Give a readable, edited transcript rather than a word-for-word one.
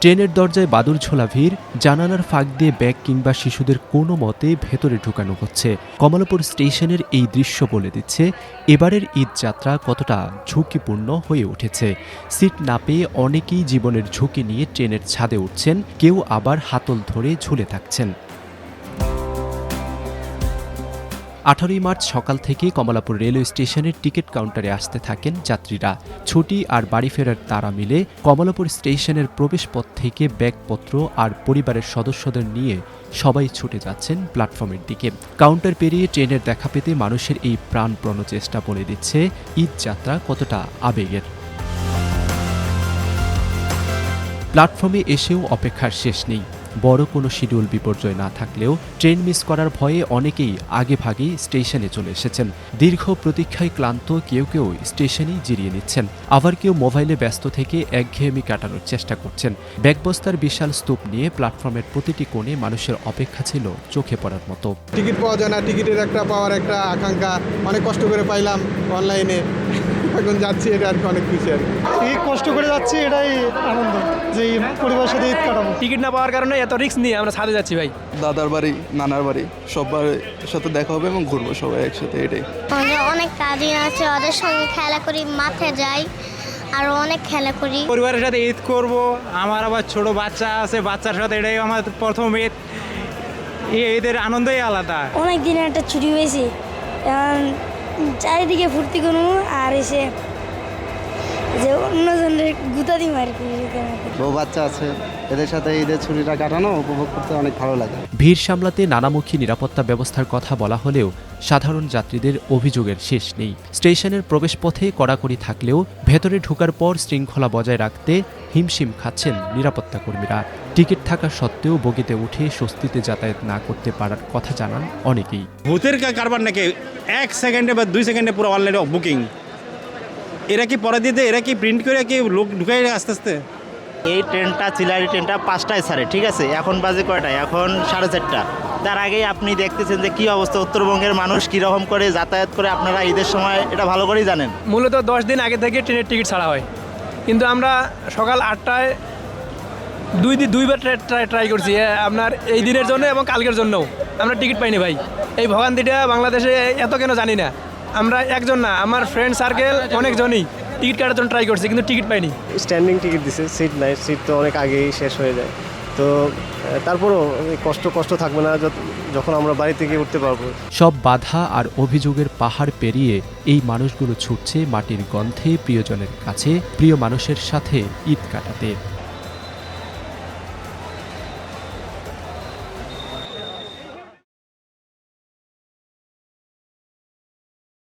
ট্রেনের দরজায় বাদুড়-ঝোলা ভিড়, জানালার ফাঁক দিয়ে ব্যাগ কিংবা শিশুদের কোনো মতে ভেতরে ঢুকানো হচ্ছে। কমলাপুর স্টেশনের এই দৃশ্য বলে দিচ্ছে এবারের ঈদ যাত্রা কতটা ঝুঁকিপূর্ণ হয়ে উঠেছে। সিট না পেয়ে অনেকেই জীবনের ঝুঁকি নিয়ে ট্রেনের ছাদে উঠছেন, কেউ আবার হাতল ধরে ঝুলে থাকছেন। 18 মার্চ সকাল থেকে কমলাপুর রেলওয়ে স্টেশনের টিকিট কাউন্টারে আসতে থাকেন যাত্রীরা। ছুটি আর বাড়ি ফেরার তাড়া মিলে কমলাপুর স্টেশনের প্রবেশপথ থেকে ব্যাগপত্র আর পরিবারের সদস্যদের নিয়ে সবাই ছুটে যাচ্ছেন প্ল্যাটফর্মের দিকে। কাউন্টার পেরিয়ে ট্রেনের দেখা পেতে মানুষের এই প্রাণপণ চেষ্টা বলে দিচ্ছে ঈদ যাত্রা কতটা আবেগের। প্ল্যাটফর্মে এসেও অপেক্ষার শেষ নেই। বড় কোনো শিডিউল বিপর্যয় না থাকলেও ট্রেন মিস করার ভয়ে অনেকেই আগেভাগেই স্টেশনে চলে এসেছেন। দীর্ঘ প্রতীক্ষায় ক্লান্ত কেউ কেউ স্টেশনেই জিরিয়ে নিচ্ছেন, আবার কেউ মোবাইলে ব্যস্ত থেকে একঘেয়েমি কাটানোর চেষ্টা করছেন। ব্যাগবস্তার বিশাল স্তূপ নিয়ে প্ল্যাটফর্মের প্রতিটি কোণে মানুষের অপেক্ষা ছিল চোখে পড়ার মতো। টিকিট পাওয়া যায় না, টিকিটের পাওয়ার একটা আকাঙ্ক্ষা, অনেক কষ্ট করে পাইলাম অনলাইনে, এখন যাচ্ছি, এটা আর কি অনেক খুশি আর এই কষ্ট করে যাচ্ছি, এটাই আনন্দ যে পরিবারের সাথে ঈদ কাটাবো। টিকিট না পাওয়ার কারণে এত রিস্ক নিয়ে আমরা ছাদে যাচ্ছি ভাই। দাদার বাড়ি, নানার বাড়ি, সবার সাথে দেখা হবে এবং ঘুরবো সবাই একসাথে, এটাই। অনেক কাজিন আছে, ওদের সঙ্গে খেলা করি, মাঠে যাই, আর অনেক খেলা করি। পরিবারের সাথে ঈদ করব, আমার আবার ছোট বাচ্চা আছে, বাচ্চার সাথে এটাই আমার প্রথম ঈদ। এই ঈদের আনন্দই আলাদা। অনেক দিনের একটা ছুটি হয়েছে, চারিদিকে ফুর্তি করবো আর এসে যে অন্যজনের গুতা দিম আর কি। বউ বাচ্চা আছে, এদের সাথে ঈদের ছুটিটা কাটানো উপভোগ করতে অনেক ভালো লাগে। ভিড় সামলাতে নানামুখী নিরাপত্তা ব্যবস্থার কথা বলা হলেও সাধারণ যাত্রীদের অভিযোগের শেষ নেই। স্টেশনের প্রবেশপথে কড়াকড়ি থাকলেও ভেতরে ঢোকার পর শৃঙ্খলা বজায় রাখতে হিমশিম খাচ্ছেন নিরাপত্তা কর্মীরা। টিকিট থাকা সত্ত্বেও বগিতে উঠে স্বস্তিতে যাতায়াত না করতে পারার কথা জানান অনেকেই। ভূতের কারবার নাকি 1 সেকেন্ডে বা 2 সেকেন্ডে পুরো অনলাইনে বুকিং। এরা কি পরে দিতে, এরা কি প্রিন্ট করে কি লোক ঢুকাই আস্তে আস্তে। এই ট্রেনটা চিলারি ট্রেনটা 5টায় ছাড়ে, ঠিক আছে? এখন বাজে কয়টায়? এখন 4:30। তার আগেই আপনি দেখতেছেন যে কি অবস্থা, উত্তরবঙ্গের মানুষ কীরকম করে যাতায়াত করে, আপনারা ঈদের সময় এটা ভালো করেই জানেন। মূলত 10 দিন আগে থেকে ট্রেনের টিকিট ছাড়া হয়, কিন্তু আমরা সকাল 8টায় দুইবার ট্রাই করছি আপনার এই দিনের জন্য এবং কালকের জন্যও। আমরা টিকিট পাইনি ভাই। এই ভোগান্তিটা বাংলাদেশে এত কেন জানি না। আমরা একজন না, আমার ফ্রেন্ড সার্কেল অনেকজনই টিকিট কাটার জন্য ট্রাই করছি, কিন্তু টিকিট পাইনি। স্ট্যান্ডিং টিকিট দিছে, সিট নাই, সিট তো অনেক আগেই শেষ হয়ে যায়। তো তারপরও কষ্ট থাকবে না যখন আমরা বাড়ি থেকে উঠতে পারবো। সব বাধা আর অভিযোগের পাহাড় পেরিয়ে এই মানুষগুলো ছুটছে মাটির গন্ধে প্রিয়জনের কাছে, প্রিয় মানুষের সাথে ঈদ কাটাতে।